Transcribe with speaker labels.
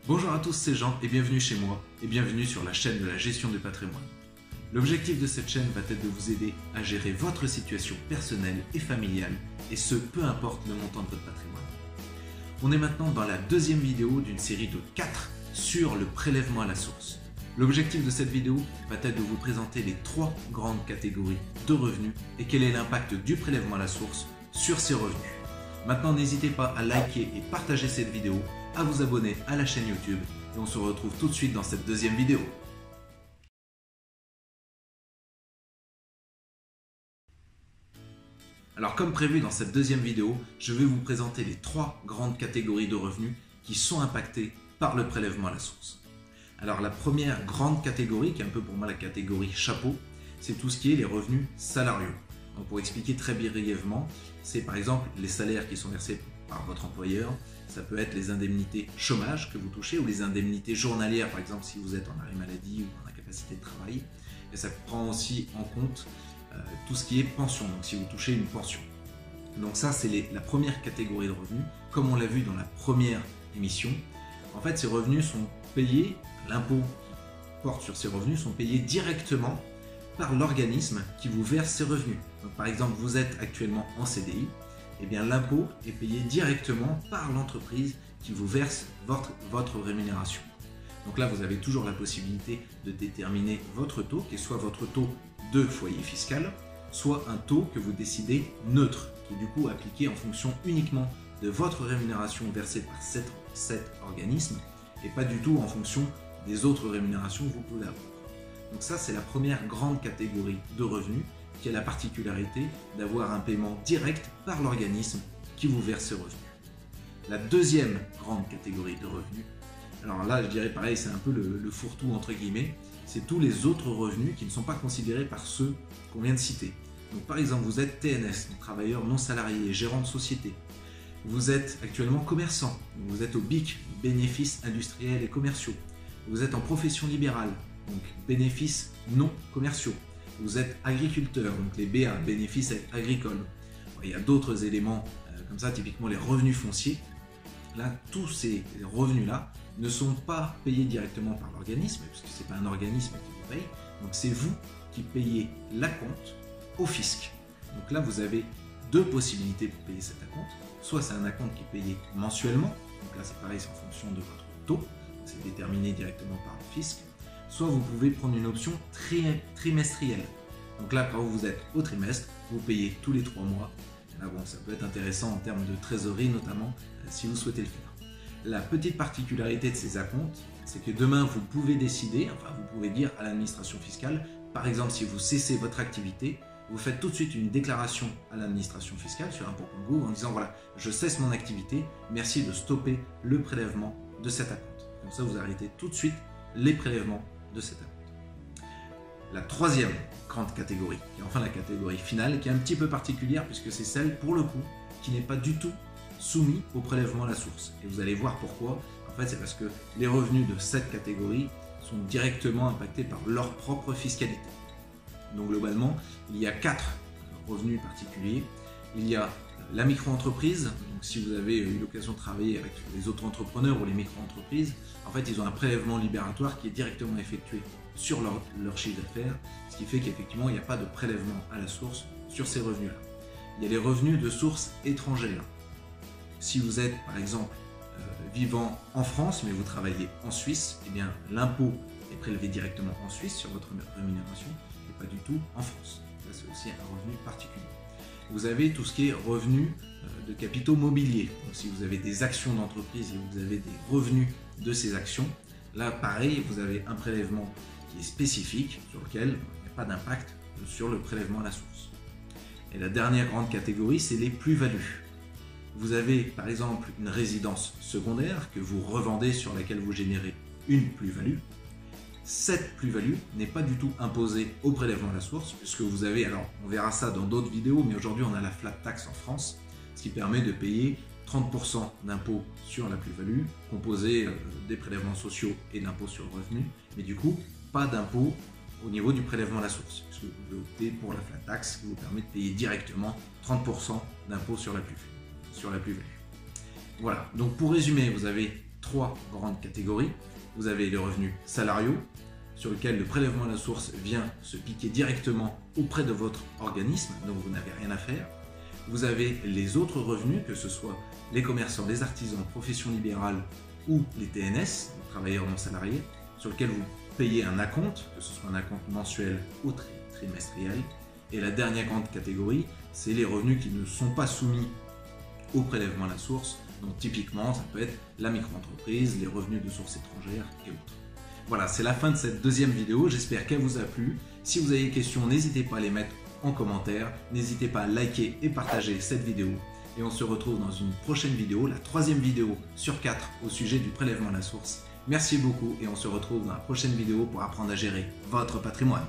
Speaker 1: Bonjour à tous, c'est Jean et bienvenue chez moi et bienvenue sur la chaîne de la gestion du patrimoine. L'objectif de cette chaîne va être de vous aider à gérer votre situation personnelle et familiale et ce, peu importe le montant de votre patrimoine. On est maintenant dans la deuxième vidéo d'une série de 4 sur le prélèvement à la source. L'objectif de cette vidéo va être de vous présenter les 3 grandes catégories de revenus et quel est l'impact du prélèvement à la source sur ces revenus. Maintenant, n'hésitez pas à liker et partager cette vidéo, à vous abonner à la chaîne YouTube et on se retrouve tout de suite dans cette deuxième vidéo. Alors comme prévu dans cette deuxième vidéo, je vais vous présenter les 3 grandes catégories de revenus qui sont impactées par le prélèvement à la source. Alors la première grande catégorie, qui est un peu pour moi la catégorie chapeau, c'est tout ce qui est les revenus salariaux. Donc pour expliquer très brièvement, c'est par exemple les salaires qui sont versés par votre employeur, ça peut être les indemnités chômage que vous touchez ou les indemnités journalières, par exemple si vous êtes en arrêt maladie ou en incapacité de travail. Et ça prend aussi en compte tout ce qui est pension, donc si vous touchez une pension. Donc ça c'est la première catégorie de revenus. Comme on l'a vu dans la première émission, en fait ces revenus sont payés, l'impôt qui porte sur ces revenus sont payés directement par l'organisme qui vous verse ces revenus. Donc, par exemple, vous êtes actuellement en CDI, et bien l'impôt est payé directement par l'entreprise qui vous verse votre rémunération. Donc là, vous avez toujours la possibilité de déterminer votre taux, qui est soit votre taux de foyer fiscal, soit un taux que vous décidez neutre, qui est du coup appliqué en fonction uniquement de votre rémunération versée par cet organisme, et pas du tout en fonction des autres rémunérations que vous pouvez avoir. Donc ça, c'est la première grande catégorie de revenus qui a la particularité d'avoir un paiement direct par l'organisme qui vous verse ces revenus. La deuxième grande catégorie de revenus, alors là, je dirais pareil, c'est un peu le fourre-tout entre guillemets, c'est tous les autres revenus qui ne sont pas considérés par ceux qu'on vient de citer. Donc par exemple, vous êtes TNS, donc travailleur non salarié, gérant de société. Vous êtes actuellement commerçant, vous êtes au BIC, bénéfices industriels et commerciaux. Vous êtes en profession libérale, donc bénéfices non commerciaux. Vous êtes agriculteur, donc les BA, bénéfices agricoles. Il y a d'autres éléments comme ça, typiquement les revenus fonciers. Là, tous ces revenus-là ne sont pas payés directement par l'organisme, puisque ce n'est pas un organisme qui vous paye. Donc c'est vous qui payez l'acompte au fisc. Donc là, vous avez 2 possibilités pour payer cet acompte. Soit c'est un acompte qui est payé mensuellement, donc là c'est pareil, c'est en fonction de votre taux, c'est déterminé directement par le fisc. Soit vous pouvez prendre une option trimestrielle. Donc là, quand vous êtes au trimestre, vous payez tous les 3 mois. Là, bon, ça peut être intéressant en termes de trésorerie, notamment si vous souhaitez le faire. La petite particularité de ces acomptes, c'est que demain, vous pouvez décider, enfin vous pouvez dire à l'administration fiscale, par exemple, si vous cessez votre activité, vous faites tout de suite une déclaration à l'administration fiscale sur impôt.gouv en disant voilà, je cesse mon activité, merci de stopper le prélèvement de cet acompte. Comme ça, vous arrêtez tout de suite les prélèvements de cet acompte. La troisième grande catégorie, et enfin la catégorie finale, qui est un petit peu particulière puisque c'est celle, pour le coup, qui n'est pas du tout soumise au prélèvement à la source. Et vous allez voir pourquoi. En fait, c'est parce que les revenus de cette catégorie sont directement impactés par leur propre fiscalité. Donc globalement, il y a 4 revenus particuliers. Il y a la micro-entreprise, donc si vous avez eu l'occasion de travailler avec les autres entrepreneurs ou les micro-entreprises, en fait ils ont un prélèvement libératoire qui est directement effectué sur leur chiffre d'affaires, ce qui fait qu'effectivement il n'y a pas de prélèvement à la source sur ces revenus-là. Il y a les revenus de source étrangère. Si vous êtes par exemple vivant en France mais vous travaillez en Suisse, eh bien l'impôt est prélevé directement en Suisse sur votre rémunération et pas du tout en France. Ça c'est aussi un revenu particulier. Vous avez tout ce qui est revenus de capitaux mobiliers. Donc, si vous avez des actions d'entreprise et vous avez des revenus de ces actions, là pareil, vous avez un prélèvement qui est spécifique sur lequel il n'y a pas d'impact sur le prélèvement à la source. Et la dernière grande catégorie, c'est les plus-values. Vous avez par exemple une résidence secondaire que vous revendez sur laquelle vous générez une plus-value. Cette plus-value n'est pas du tout imposée au prélèvement à la source puisque vous avez, alors on verra ça dans d'autres vidéos, mais aujourd'hui on a la flat tax en France, ce qui permet de payer 30% d'impôt sur la plus-value, composé des prélèvements sociaux et d'impôt sur le revenu, mais du coup pas d'impôt au niveau du prélèvement à la source, puisque vous pouvez opter pour la flat tax qui vous permet de payer directement 30% d'impôt sur la plus-value. Voilà, donc pour résumer, vous avez 3 grandes catégories. Vous avez les revenus salariaux, sur lesquels le prélèvement à la source vient se piquer directement auprès de votre organisme, donc vous n'avez rien à faire. Vous avez les autres revenus, que ce soit les commerçants, les artisans, professions libérales ou les TNS, les travailleurs non salariés, sur lesquels vous payez un acompte, que ce soit un acompte mensuel ou trimestriel. Et la dernière grande catégorie, c'est les revenus qui ne sont pas soumis au prélèvement à la source. Donc typiquement, ça peut être la micro-entreprise, les revenus de sources étrangères et autres. Voilà, c'est la fin de cette deuxième vidéo. J'espère qu'elle vous a plu. Si vous avez des questions, n'hésitez pas à les mettre en commentaire. N'hésitez pas à liker et partager cette vidéo. Et on se retrouve dans une prochaine vidéo, la troisième vidéo sur 4 au sujet du prélèvement à la source. Merci beaucoup et on se retrouve dans la prochaine vidéo pour apprendre à gérer votre patrimoine.